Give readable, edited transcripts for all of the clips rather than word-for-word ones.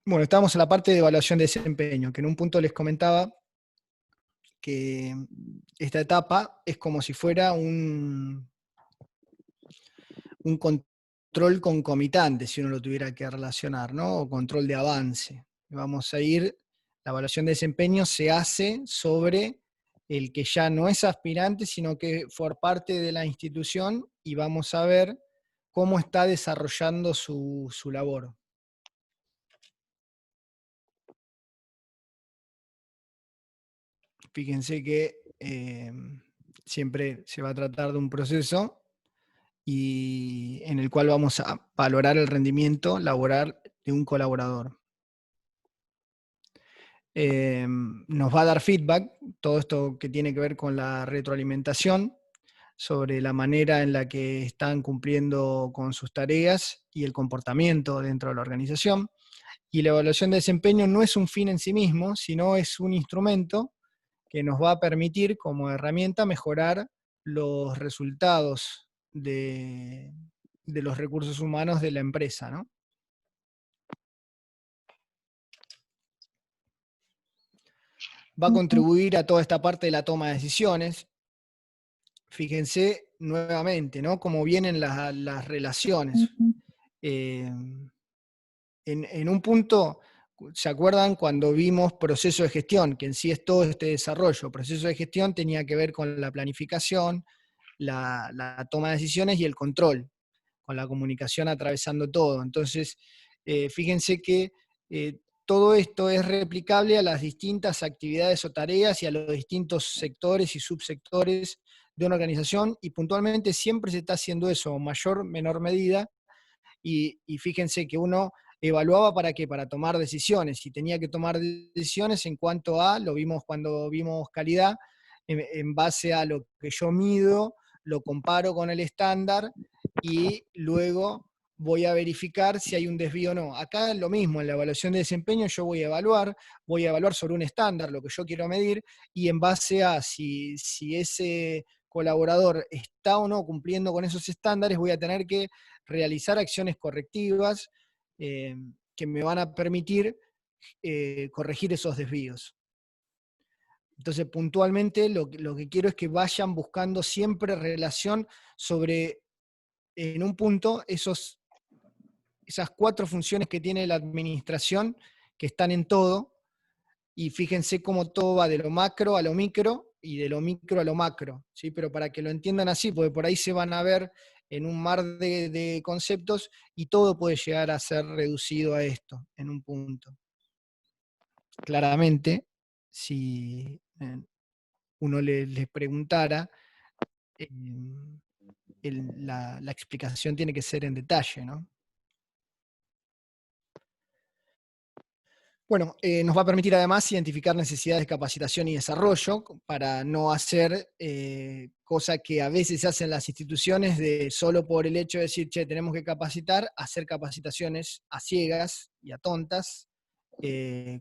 Bueno, estamos en la parte de evaluación de desempeño, que en un punto les comentaba que esta etapa es como si fuera un control concomitante, si uno lo tuviera que relacionar, ¿no? O control de avance. Vamos a ir, la evaluación de desempeño se hace sobre el que ya no es aspirante, sino que fue parte de la institución, y vamos a ver cómo está desarrollando su labor. Fíjense que siempre se va a tratar de un proceso y en el cual vamos a valorar el rendimiento laboral de un colaborador. Nos va a dar feedback, todo esto que tiene que ver con la retroalimentación, sobre la manera en la que están cumpliendo con sus tareas y el comportamiento dentro de la organización. Y la evaluación de desempeño no es un fin en sí mismo, sino es un instrumento que nos va a permitir como herramienta mejorar los resultados de los recursos humanos de la empresa, ¿no? Va a contribuir a toda esta parte de la toma de decisiones. Fíjense nuevamente, ¿no? Cómo vienen las relaciones. En un punto, ¿se acuerdan cuando vimos proceso de gestión? Que en sí es todo este desarrollo. Proceso de gestión tenía que ver con la planificación, la toma de decisiones y el control, con la comunicación atravesando todo. Entonces, fíjense que todo esto es replicable a las distintas actividades o tareas y a los distintos sectores y subsectores de una organización, y puntualmente siempre se está haciendo eso, en mayor o menor medida, y fíjense que uno evaluaba para qué, para tomar decisiones, y tenía que tomar decisiones en cuanto a, lo vimos cuando vimos calidad, en base a lo que yo mido, lo comparo con el estándar, y luego voy a verificar si hay un desvío o no. Acá es lo mismo, en la evaluación de desempeño yo voy a evaluar sobre un estándar lo que yo quiero medir, y en base a si ese colaborador está o no cumpliendo con esos estándares, voy a tener que realizar acciones correctivas que me van a permitir corregir esos desvíos. Entonces, puntualmente, lo que quiero es que vayan buscando siempre relación sobre, en un punto, esas 4 funciones que tiene la administración, que están en todo, y fíjense cómo todo va de lo macro a lo micro y de lo micro a lo macro, ¿sí? Pero para que lo entiendan así, porque por ahí se van a ver en un mar de conceptos y todo puede llegar a ser reducido a esto en un punto. Claramente, si uno les preguntara, la explicación tiene que ser en detalle, ¿no? Bueno, nos va a permitir además identificar necesidades de capacitación y desarrollo para no hacer cosa que a veces se hacen en las instituciones, de solo por el hecho de decir, che, tenemos que capacitar, hacer capacitaciones a ciegas y a tontas,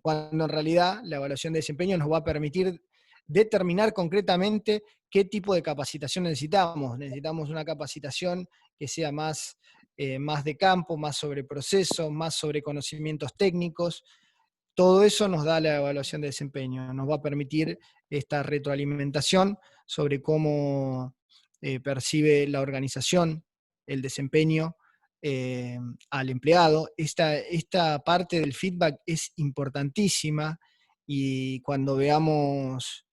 cuando en realidad la evaluación de desempeño nos va a permitir determinar concretamente qué tipo de capacitación necesitamos. Necesitamos una capacitación que sea más de campo, más sobre procesos, más sobre conocimientos técnicos. Todo eso nos da la evaluación de desempeño, nos va a permitir esta retroalimentación sobre cómo percibe la organización el desempeño al empleado. Esta parte del feedback es importantísima, y cuando veamos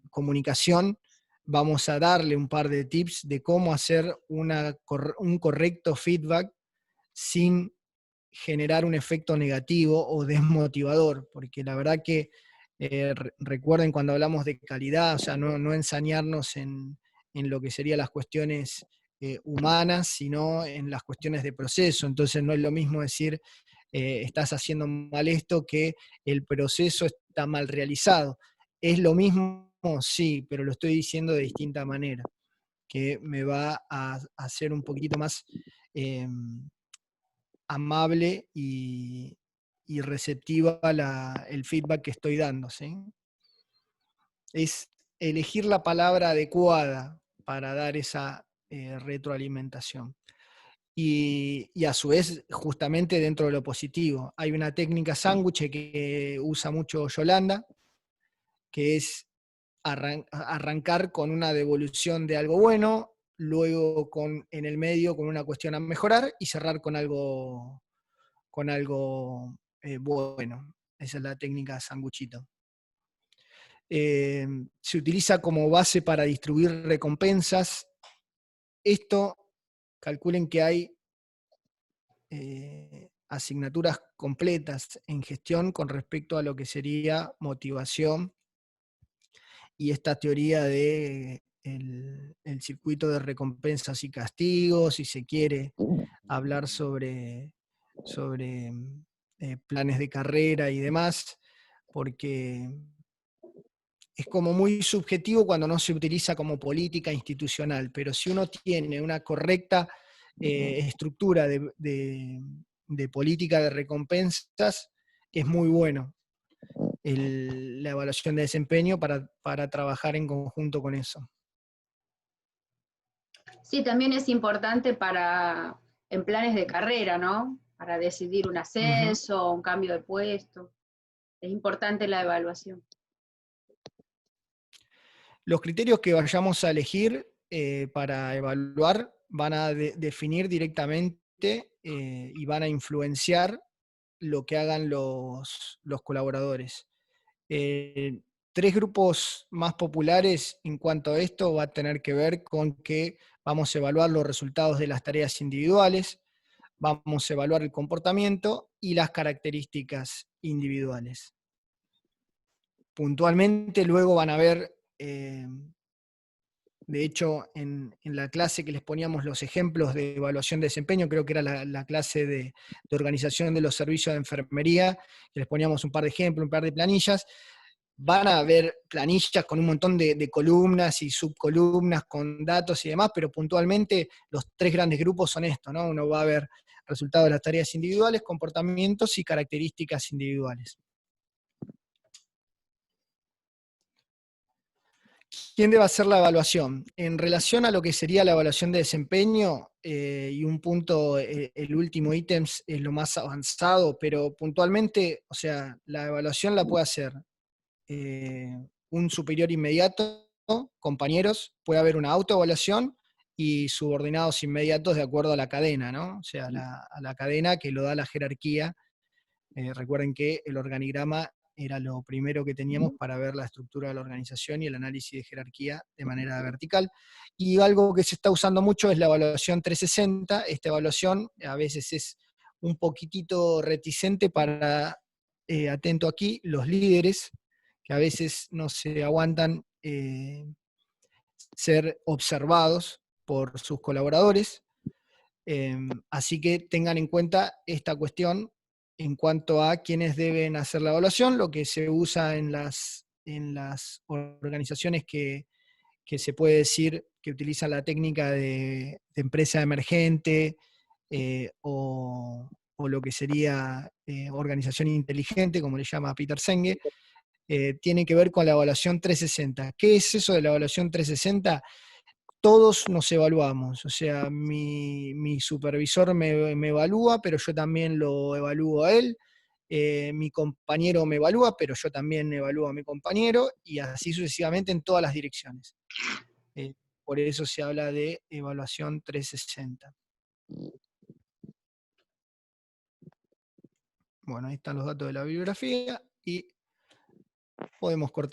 comunicación, vamos a darle un par de tips de cómo hacer un correcto feedback sin generar un efecto negativo o desmotivador, porque la verdad que recuerden cuando hablamos de calidad, o sea, no ensañarnos en lo que serían las cuestiones humanas, sino en las cuestiones de proceso. Entonces no es lo mismo decir estás haciendo mal esto que el proceso está mal realizado. Es lo mismo, sí, pero lo estoy diciendo de distinta manera, que me va a hacer un poquitito más amable y receptiva el feedback que estoy dando, ¿sí? Es elegir la palabra adecuada para dar esa retroalimentación. y a su vez justamente dentro de lo positivo. Hay una técnica sándwich que usa mucho Yolanda, que es arrancar con una devolución de algo bueno, luego en el medio con una cuestión a mejorar y cerrar con algo bueno. Esa es la técnica sanguchito. Se utiliza como base para distribuir recompensas. Esto, calculen que hay asignaturas completas en gestión con respecto a lo que sería motivación y esta teoría de el circuito de recompensas y castigos, si se quiere hablar sobre planes de carrera y demás, porque es como muy subjetivo cuando no se utiliza como política institucional, pero si uno tiene una correcta estructura de política de recompensas, es muy bueno la evaluación de desempeño para trabajar en conjunto con eso. Sí, también es importante en planes de carrera, ¿no? Para decidir un ascenso, un cambio de puesto. Es importante la evaluación. Los criterios que vayamos a elegir para evaluar van a definir directamente y van a influenciar lo que hagan los colaboradores. Tres grupos más populares en cuanto a esto va a tener que ver con que vamos a evaluar los resultados de las tareas individuales, vamos a evaluar el comportamiento y las características individuales. Puntualmente luego van a ver, de hecho en la clase que les poníamos los ejemplos de evaluación de desempeño, creo que era la clase de organización de los servicios de enfermería, que les poníamos un par de ejemplos, un par de planillas, van a ver planillas con un montón de columnas y subcolumnas con datos y demás, pero puntualmente los tres grandes grupos son esto, ¿no? Uno va a ver resultados de las tareas individuales, comportamientos y características individuales. ¿Quién debe hacer la evaluación? En relación a lo que sería la evaluación de desempeño, y un punto, el último ítem es lo más avanzado, pero puntualmente, o sea, la evaluación la puede hacer un superior inmediato, compañeros, puede haber una autoevaluación y subordinados inmediatos de acuerdo a la cadena, ¿no? O sea, a la cadena que lo da la jerarquía. Recuerden que el organigrama era lo primero que teníamos para ver la estructura de la organización y el análisis de jerarquía de manera vertical. Y algo que se está usando mucho es la evaluación 360. Esta evaluación a veces es un poquitito reticente para, atento aquí, los líderes, que a veces no se aguantan ser observados por sus colaboradores. Así que tengan en cuenta esta cuestión en cuanto a quienes deben hacer la evaluación, lo que se usa en las organizaciones que se puede decir que utilizan la técnica de empresa emergente, o lo que sería organización inteligente, como le llama Peter Senge, tiene que ver con la evaluación 360. ¿Qué es eso de la evaluación 360? Todos nos evaluamos, o sea, mi supervisor me evalúa, pero yo también lo evalúo a él, mi compañero me evalúa, pero yo también evalúo a mi compañero, y así sucesivamente en todas las direcciones. Eh, por eso se habla de evaluación 360. Bueno, ahí están los datos de la bibliografía, y podemos cortar.